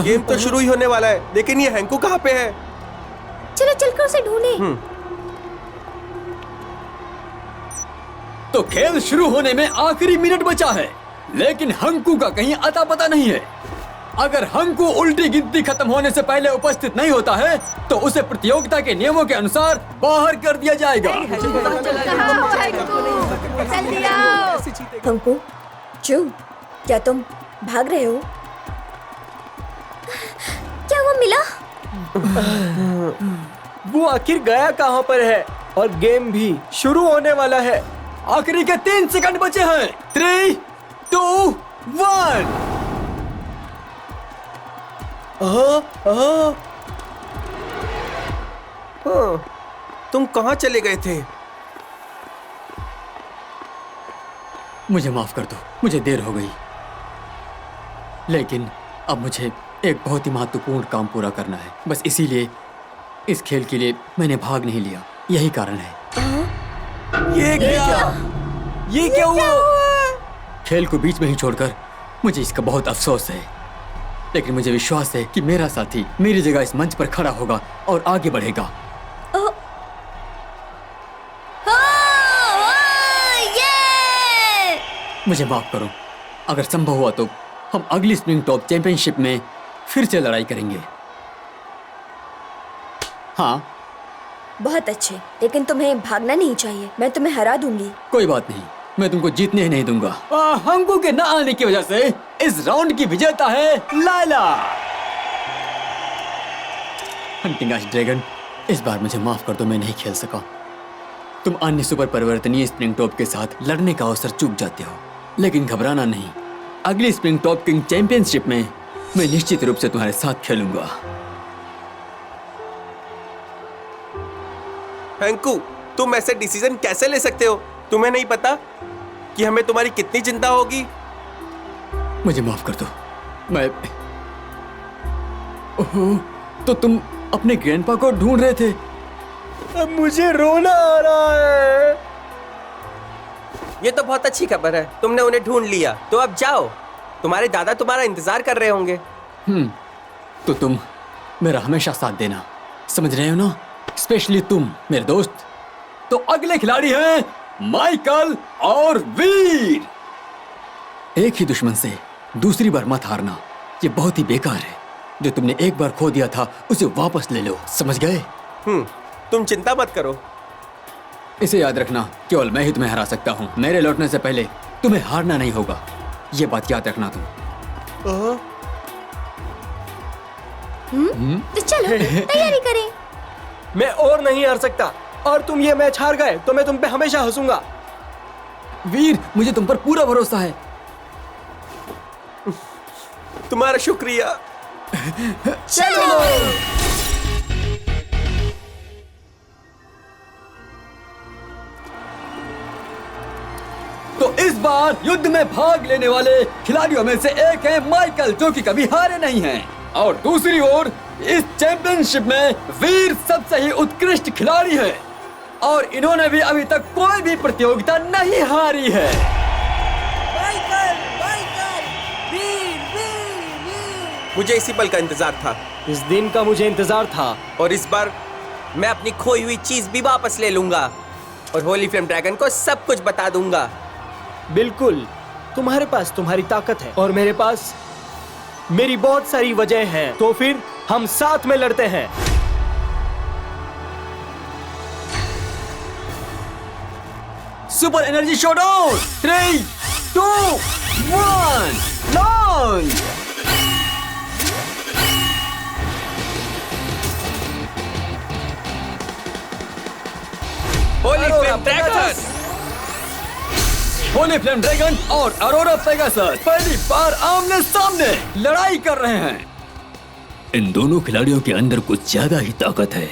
Game तो शुरू ही होने वाला है, लेकिन ये हैंकू कहाँ पे है? चलो चलकर उसे ढूंढें। तो खेल शुरू होने में आखिरी मिनट बचा है, लेकिन हंकू का कहीं अता पता नहीं है। अगर हंकू उल्टी गिनती खत्म होने से पहले उपस्थित नहीं होता है तो उसे प्रतियोगिता के नियमों के अनुसार बाहर कर दिया जाएगा। हंकू, चू, क्या तुम भाग रहे हो? क्या वो मिला? वो आखिर गया कहाँ पर है? और गेम भी शुरू होने वाला है। आखिरी के 3 सेकंड बचे हैं। 3, 2, 1। तुम कहाँ चले गए थे? मुझे माफ कर दो, मुझे देर हो गई, लेकिन अब मुझे एक बहुत ही महत्वपूर्ण काम पूरा करना है। बस इसीलिए इस खेल के लिए मैंने भाग नहीं लिया, यही कारण है। ये क्या हुआ? खेल को बीच में ही छोड़कर मुझे इसका बहुत अफसोस है, लेकिन मुझे विश्वास है कि मेरा साथी मेरी जगह इस मंच पर खड़ा होगा और आगे बढ़ेगा। मुझे माफ करो। अगर संभव हुआ तो हम अगली स्प्रिंग टॉप चैंपियनशिप में फिर से लड़ाई करेंगे। हाँ, बहुत अच्छे, लेकिन तुम्हें भागना नहीं चाहिए। मैं तुम्हें हरा दूंगी। कोई बात नहीं, मैं तुमको जीतने ही नहीं दूंगा। हंकू के न आने की वजह से इस राउंड की विजेता है लायला। हंटिंग एश ड्रैगन, इस बार मुझे माफ कर दो, मैं नहीं खेल सका। तुम अन्य सुपर परिवर्तनीय स्प्रिंग टॉप के साथ लड़ने का अवसर चूक जाते हो, लेकिन घबराना नहीं। अगली स्प्रिंग टॉप किंग चैंपियनशिप में मैं निश्चित रूप से तुम्हारे साथ खेलूंगा। हैंकू, तुम ऐसे डिसीजन कैसे ले सकते हो? तुम्हें नहीं पता कि हमें तुम्हारी कितनी चिंता होगी? मुझे माफ कर दो। मैं ओह, तो तुम अपने ग्रैंडपा को ढूंढ रहे थे? अब मुझे रोना आ रहा है। ये तो बहुत अच्छी खबर है, तुमने उन्हें ढूंढ लिया। तो अब जाओ, तुम्हारे दादा तुम्हारा इंतजार कर रहे होंगे। तो तुम मेरा हमेशा साथ देना, समझ रहे हो ना? स्पेशली तुम मेरे दोस्त। तो अगले खिलाड़ी हैं माइकल और वीर। एक ही दुश्मन से दूसरी बार मत हारना, ये बहुत ही बेकार है। जो तुमने एक बार खो दिया था उसे वापस ले लो, समझ गए? तुम चिंता मत करो। इसे याद रखना, केवल मैं ही तुम्हें हरा सकता हूँ। मेरे लौटने से पहले तुम्हें हारना नहीं होगा, ये बात याद रखना तुम। तो चलो तैयारी करें। मैं और नहीं हार सकता, और तुम ये मैच हार गए तो मैं तुम पे हमेशा हंसूंगा। वीर, मुझे तुम पर पूरा भरोसा है। तुम्हारा शुक्रिया। चलो। तो इस बार युद्ध में भाग लेने वाले खिलाड़ियों में से एक है माइकल, जो कि कभी हारे नहीं हैं, और दूसरी ओर इस चैंपियनशिप में वीर सबसे ही उत्कृष्ट खिलाड़ी है, और इन्होंने भी अभी तक कोई भी प्रतियोगिता नहीं हारी है। मुझे इसी पल का इंतजार था। इस दिन का मुझे इंतजार था, और इस बार मैं अपनी खोई हुई चीज भी वापस ले लूंगा और होली फ्लेम ड्रैगन को सब कुछ बता दूंगा। बिल्कुल, तुम्हारे पास तुम्हारी ताकत है और मेरे पास मेरी बहुत सारी वजह है, तो फिर हम साथ में लड़ते हैं। Super energy showdown, 3, 2, 1, launch. Holi flame dragon, Holi flame dragon और अरोरा पेगासस पहली बार आमने सामने लड़ाई कर रहे हैं। इन दोनों खिलाड़ियों के अंदर कुछ ज्यादा ही ताकत है।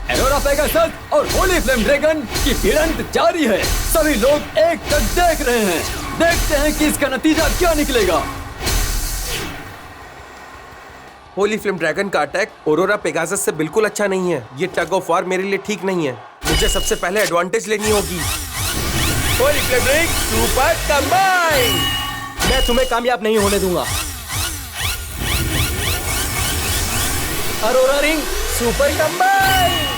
अरोरा पेगासस और होली फ्लेम ड्रैगन की भिड़ंत जारी है। सभी लोग एक टक देख रहे हैं। देखते हैं कि इसका नतीजा क्या निकलेगा। होली फ्लेम ड्रैगन का अटैक ऑरोरा पेगासस से बिल्कुल अच्छा नहीं है। ये टग ऑफ वॉर मेरे लिए ठीक नहीं है। मुझे सबसे पहले एडवांटेज लेनी होगी। Holi flame dragon super combine. मैं तुम्हें कामयाब नहीं होने दूंगा। Arora ring super combine.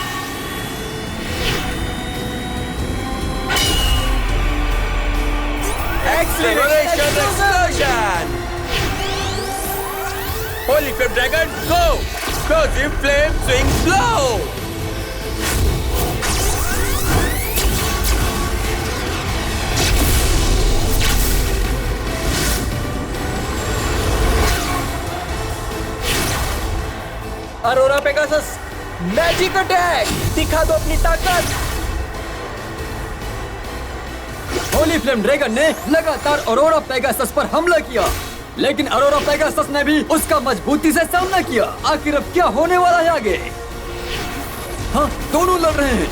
Acceleration explosion! Holy Flame Dragon, go! Explosive Flame Swing Blow! Arora Pegasus magic attack, दिखा दो अपनी ताकत। होली फ्लेम ड्रैगन ने लगातार अरोरा पेगासस पर हमला किया, लेकिन अरोरा पेगासस ने भी उसका मजबूती से सामना किया। आखिर अब क्या होने वाला है आगे? हाँ, दोनों लड़ रहे हैं।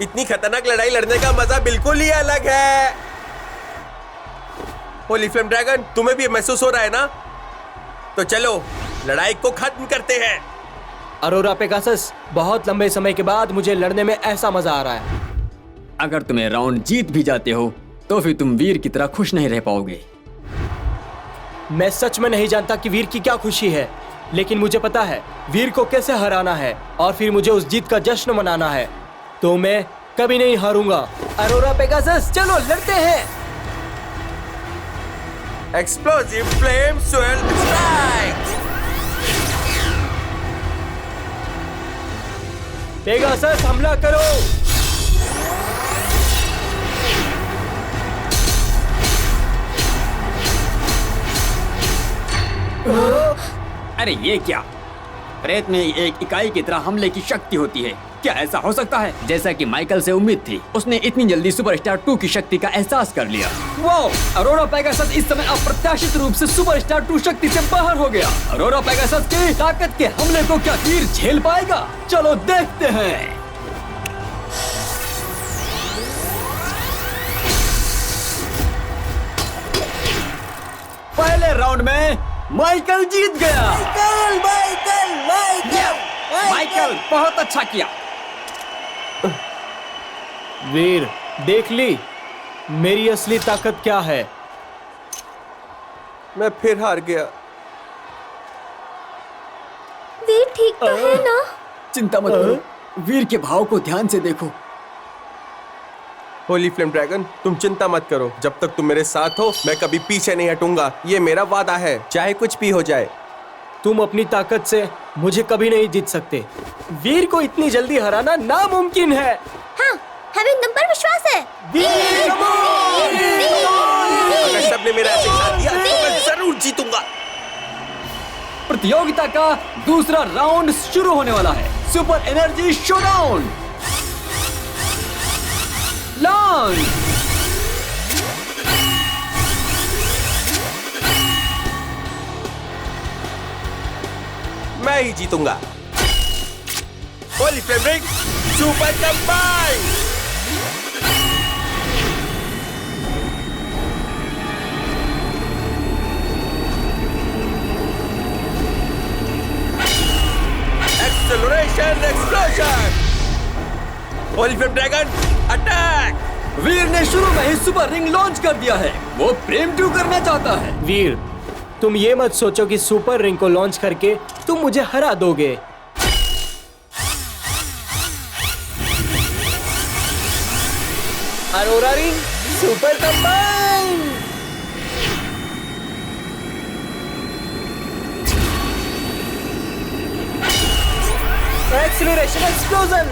इतनी खतरनाक लड़ाई लड़ने का मजा बिल्कुल ही अलग है। होली फ्लेम ड्रैगन, तुम्हें भी महसूस हो रहा है ना? तो चलो लड़ाई को खत्म करते हैं। अरोरा पेगासस, बहुत लंबे समय के बाद मुझे लड़ने में ऐसा मजा आ रहा है। अगर तुम्हें राउंड जीत भी जाते हो तो फिर तुम वीर की तरह खुश नहीं रह पाओगे। मैं सच में नहीं जानता कि वीर की क्या खुशी है, लेकिन मुझे पता है वीर को कैसे हराना है और फिर मुझे उस जीत का जश्न मनाना है। तो मैं कभी नहीं हारूंगा। अरोरा पेगासस, चलो लड़ते हैं। Explosive flame swell strike. Pegasus, हमला करो। अरे ये क्या? प्रेत में एक इकाई की तरह हमले की शक्ति होती है। क्या ऐसा हो सकता है? जैसा कि माइकल से उम्मीद थी, उसने इतनी जल्दी सुपरस्टार 2 की शक्ति का एहसास कर लिया। वाओ! अरोरा पेगासस इस समय अप्रत्याशित रूप से सुपरस्टार 2 शक्ति से बाहर हो गया। अरोरा पेगासस की ताकत के हमले को क्या वीर झेल पाएगा? चलो देखते हैं। पहले राउंड में माइकल जीत गया। माइकल बहुत अच्छा किया। वीर, देख ली मेरी असली ताकत क्या है। मैं फिर हार गया। वीर ठीक तो है ना? चिंता मत करो, वीर के भाव को ध्यान से देखो। होली फ्लेम ड्रैगन, तुम चिंता मत करो। जब तक तुम मेरे साथ हो मैं कभी पीछे नहीं हटूंगा। ये मेरा वादा है, चाहे कुछ भी हो जाए। तुम अपनी ताकत से मुझे कभी नहीं जीत सकते। वीर को इतनी जल्दी हराना नामुमकिन है। हाँ, हमें तुम पर विश्वास है। अगर सबने मेरा ऐसे साथ दिया तो मैं जरूर जीतूंगा। प्रतियोगिता का दूसरा राउंड शुरू होने वाला है। Super energy showdown launch. मैं ही जीतूंगा। Holy flame ring super combine. Acceleration explosion. Holy flame dragon attack. Veer ने शुरू में ही सुपर रिंग लॉन्च कर दिया है। वो प्रेम टू करना चाहता है। वीर, तुम ये मत सोचो कि सुपर रिंग को लॉन्च करके तुम मुझे हरा दोगे। Arora ring super combine. Acceleration explosion.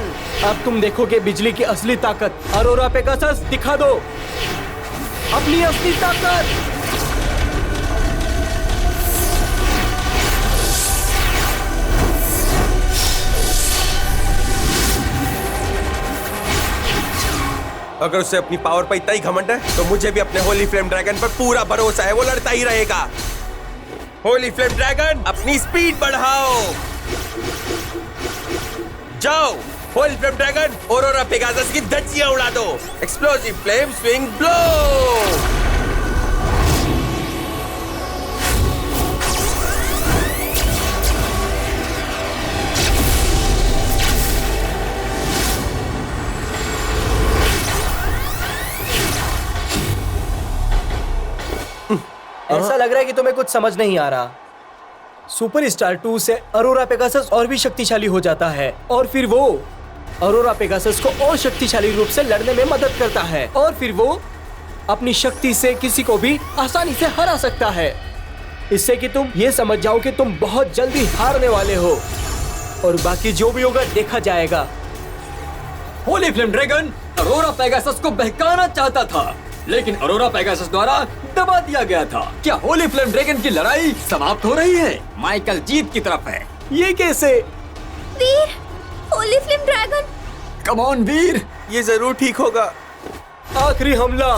अब तुम देखोगे बिजली की असली ताकत। अरोरा पेगासस, दिखा दो अपनी असली ताकत। अगर उसे अपनी पावर पर इतना ही घमंड है तो मुझे भी अपने होली फ्लेम ड्रैगन पर पूरा भरोसा है। वो लड़ता ही रहेगा। होली फ्लेम ड्रैगन, अपनी स्पीड बढ़ाओ। जाओ Holi flame dragon, aurora Pegasus की धज्जियां उड़ा दो। Explosive flame swing blow. ऐसा लग रहा है कि तुम्हें कुछ समझ नहीं आ रहा। सुपरस्टार 2 से अरोरा पेगासस और भी शक्तिशाली हो जाता है और फिर वो अरोरा पेगासस को और शक्तिशाली रूप से लड़ने में मदद करता है और फिर वो अपनी शक्ति से किसी को भी आसानी से हरा सकता है, इससे कि तुम ये समझ जाओ कि तुम बहुत जल्दी हारने वाले हो और बाकी जो भी होगा देखा जाएगा। Holi flame dragon Arora Pegasus को बहकाना चाहता था, लेकिन अरोरा पेगासस द्वारा दबा दिया गया था। क्या होली फ्लेम ड्रैगन की लड़ाई समाप्त हो रही है? माइकल जीत की तरफ है। ये कैसे? Veer, holy flame dragon. Come on Veer, ये जरूर ठीक होगा। आखिरी हमला।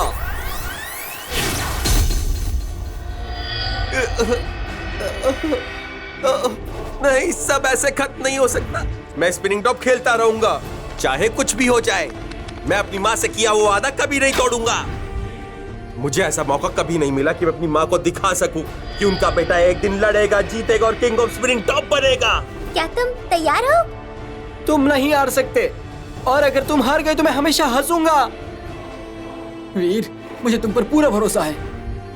नहीं, सब ऐसे खत्म नहीं हो सकता। मैं स्पिनिंग टॉप खेलता रहूंगा, चाहे कुछ भी हो जाए। मैं अपनी माँ से किया वो वादा कभी नहीं तोड़ूंगा। मुझे ऐसा मौका कभी नहीं मिला कि मैं अपनी माँ को दिखा सकूं कि उनका बेटा एक दिन लड़ेगा, जीतेगा और किंग ऑफ स्पिनिंग टॉप बनेगा। क्या तुम तैयार हो? तुम नहीं हार सकते और अगर तुम हार गए तो मैं हमेशा हंसूंगा। वीर, मुझे तुम पर पूरा भरोसा है।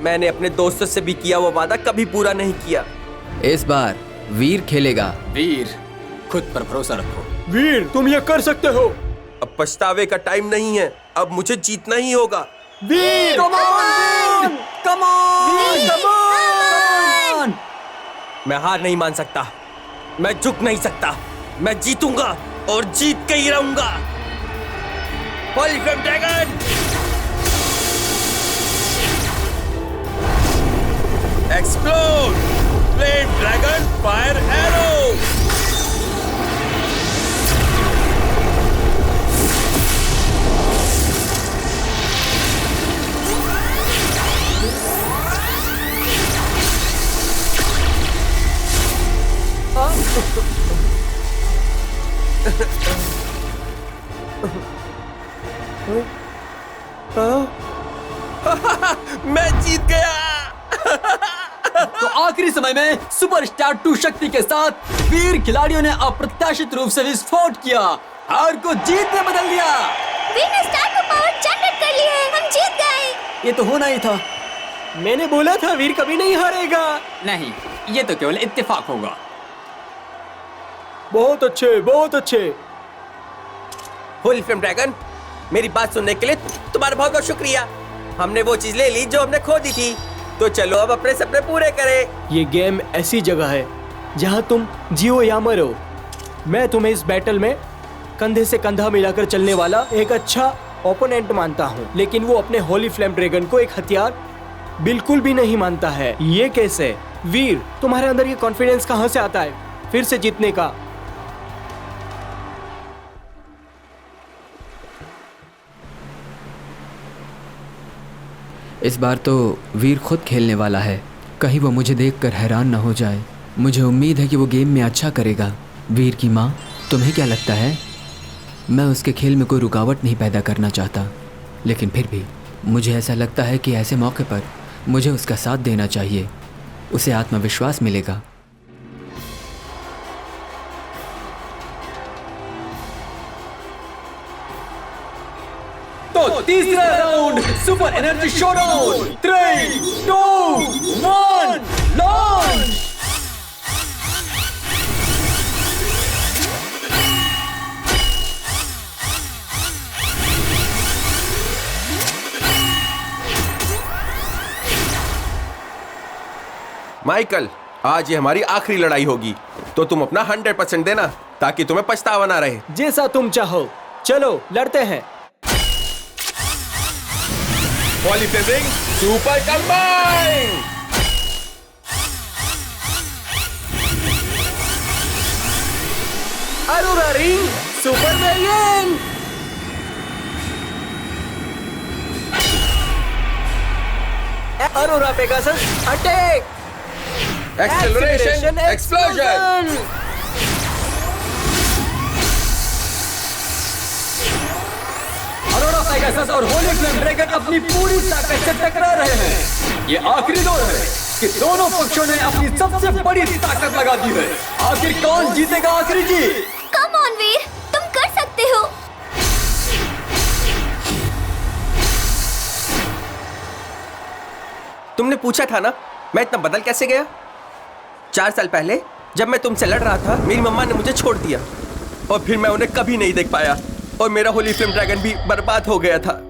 मैंने अपने दोस्तों से भी किया वो वादा कभी पूरा नहीं किया। इस बार वीर खेलेगा। वीर, खुद पर भरोसा रखो। वीर, तुम ये कर सकते हो। अब पछतावे का टाइम नहीं है, अब मुझे जीतना ही होगा। Veer, come on, come on, come on. मैं हार नहीं मान सकता, मैं झुक नहीं सकता, मैं जीतूंगा और जीत के ही रहूंगा। Holi flame dragon, explode! Flame dragon fire arrow! मैं जीत गया। तो आखिरी समय में सुपरस्टार 2 शक्ति के साथ वीर खिलाड़ियों ने अप्रत्याशित रूप से विस्फोट किया, हार को जीत में बदल दिया। वीर ने स्टार को पावर जनरेट कर लिया है, हम जीत गए। ये तो होना ही था। मैंने बोला था वीर कभी नहीं हारेगा। नहीं, ये तो केवल इत्तेफाक होगा। बहुत अच्छे, बहुत अच्छे। होली फ्लेम ड्रैगन, मेरी बात सुनने के लिए तुम्हारा बहुत बहुत शुक्रिया। हमने वो चीज ले ली जो हमने खो दी थी, तो चलो अब अपने सपने पूरे करें। ये गेम ऐसी जगह है जहां तुम जियो या मरो। मैं तुम्हें इस बैटल में कंधे से कंधा मिलाकर चलने वाला एक अच्छा ओपोनेंट मानता हूं, लेकिन वो अपने होली फ्लेम ड्रैगन को एक हथियार बिल्कुल भी नहीं मानता है। ये कैसे? वीर, तुम्हारे अंदर ये कॉन्फिडेंस कहां से आता है फिर से जीतने का? इस बार तो वीर खुद खेलने वाला है, कहीं वो मुझे देखकर हैरान ना हो जाए। मुझे उम्मीद है कि वो गेम में अच्छा करेगा। वीर की माँ, तुम्हें क्या लगता है? मैं उसके खेल में कोई रुकावट नहीं पैदा करना चाहता, लेकिन फिर भी मुझे ऐसा लगता है कि ऐसे मौके पर मुझे उसका साथ देना चाहिए। उसे आत्मविश्वास मिलेगा। तो तीसरा round super energy showdown 3, 2, 1 launch. Michael, आज ये हमारी आखिरी लड़ाई होगी, तो तुम अपना 100% देना ताकि तुम्हें पछतावा ना रहे। जैसा तुम चाहो। चलो लड़ते हैं। Holi flame ring super combine! Arora ring super variant! Arora Pegasus attack! Acceleration explosion! Arora Pegasus और होली फ्लेम ड्रैगन अपनी पूरी ताकत से टकरा रहे हैं। ये आखिरी दौर है कि दोनों पक्षों ने अपनी सबसे बड़ी ताकत लगा दी है। आखिर कौन जीतेगा आखिरी जीत? कम ऑन वीर, तुम कर सकते हो। तुमने पूछा था ना मैं इतना बदल कैसे गया? 4 साल पहले जब मैं तुमसे लड़ रहा था, मेरी मम्मा ने मुझे छोड़ दिया और फिर मैं उन्हें कभी नहीं देख पाया और मेरा होली फ्लेम ड्रैगन भी बर्बाद हो गया था।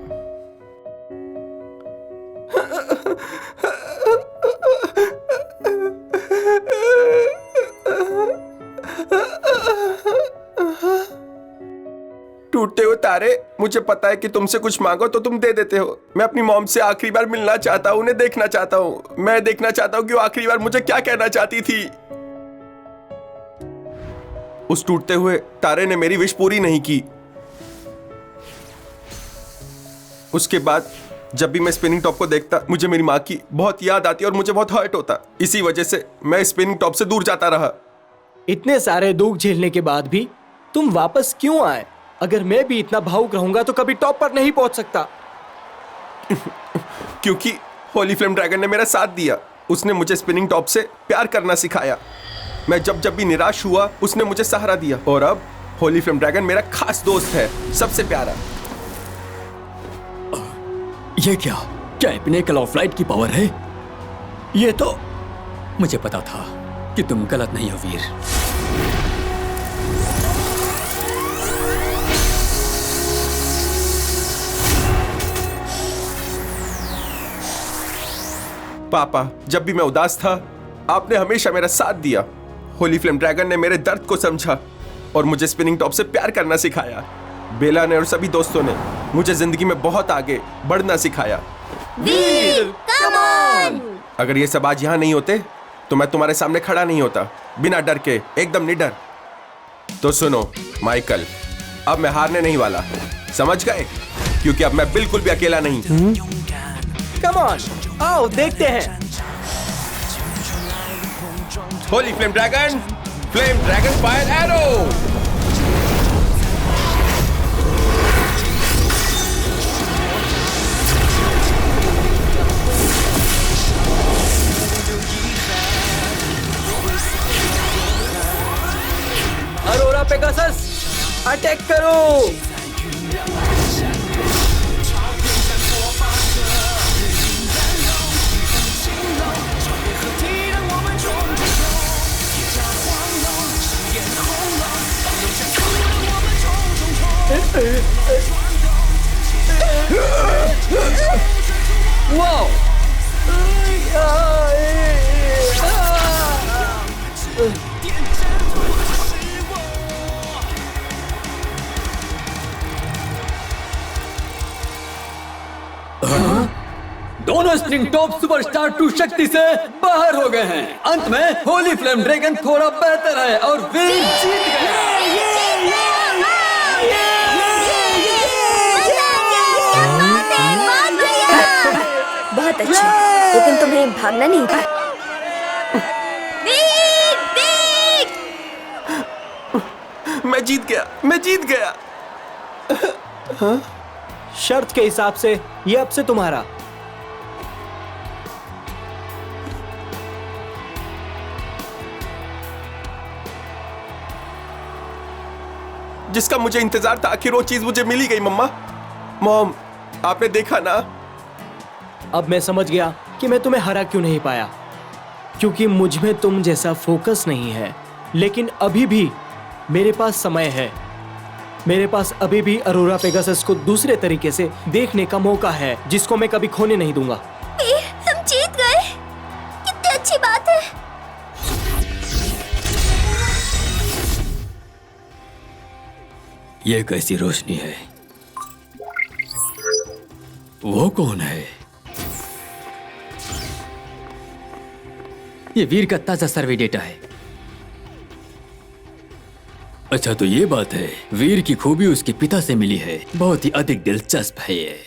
टूटते हुए तारे, मुझे पता है कि तुमसे कुछ मांगो तो तुम दे देते हो। मैं अपनी मॉम से आखिरी बार मिलना चाहता हूँ, उन्हें देखना चाहता हूँ। मैं देखना चाहता हूँ कि वो आखिरी बार मुझे क्या कहना चाहती थी। उस टूटते हुए तारे ने मेरी विश पूरी नहीं की। उसके बाद जब भी मैं स्पिनिंग टॉप को देखता, मुझे मेरी माँ की बहुत याद आती और मुझे बहुत हर्ट होता। इसी वजह से मैं स्पिनिंग टॉप से दूर जाता रहा। इतने सारे दुख झेलने के बाद भी तुम वापस क्यों आए? अगर मैं भी इतना भावुक रहूंगा तो कभी टॉप पर नहीं पहुंच सकता। क्योंकि होली फ्लेम ड्रैगन ने मेरा साथ दिया। उसने मुझे स्पिनिंग टॉप से प्यार करना सिखाया। मैं जब भी निराश हुआ, उसने मुझे सहारा दिया और अब होली फ्लेम ड्रैगन मेरा खास दोस्त है, सबसे प्यारा। ये क्या पिनेकल ऑफ लाइट की पावर है? ये तो मुझे पता था कि तुम गलत नहीं हो वीर। पापा, जब भी मैं उदास था, आपने हमेशा मेरा साथ दिया। होली फ्लेम ड्रैगन ने मेरे दर्द को समझा और मुझे स्पिनिंग टॉप से प्यार करना सिखाया। बेला ने और सभी दोस्तों ने मुझे जिंदगी में बहुत आगे बढ़ना सिखाया। वीर, कम ऑन! अगर ये सब आज यहाँ नहीं होते तो मैं तुम्हारे सामने खड़ा नहीं होता, बिना डर के, एकदम निडर। तो सुनो माइकल, अब मैं हारने नहीं वाला, समझ गए? क्योंकि अब मैं बिल्कुल भी अकेला नहीं। कम ऑन, आओ देखते हैं। Holi flame dragon fire arrow. Arora Pegasus, attack करो। वाओ! दोनों स्प्रिंग टॉप सुपरस्टार 2 शक्ति से बाहर हो गए हैं। अंत में होली फ्लेम ड्रैगन थोड़ा बेहतर है और वीर जीत गया। बहुत अच्छे, लेकिन तुम्हें भागना नहीं था। मैं जीत गया। शर्त के हिसाब से ये अब से तुम्हारा। जिसका मुझे इंतजार था, आखिर वो चीज मुझे मिली गई। मम्मा, मॉम, आपने देखा ना? अब मैं समझ गया कि मैं तुम्हें हरा क्यों नहीं पाया, क्योंकि मुझ में तुम जैसा फोकस नहीं है। लेकिन अभी भी मेरे पास समय है। मेरे पास अभी भी अरोरा पेगासस को दूसरे तरीके से देखने का मौका है, जिसको मैं कभी खोने नहीं दूंगा। हम जीत गए, कितनी अच्छी बात है। ये कैसी रोशनी है? वो कौन है? ये वीर का ताजा सर्वे डेटा है। अच्छा, तो ये बात है, वीर की खूबी उसके पिता से मिली है। बहुत ही अधिक दिलचस्प है ये।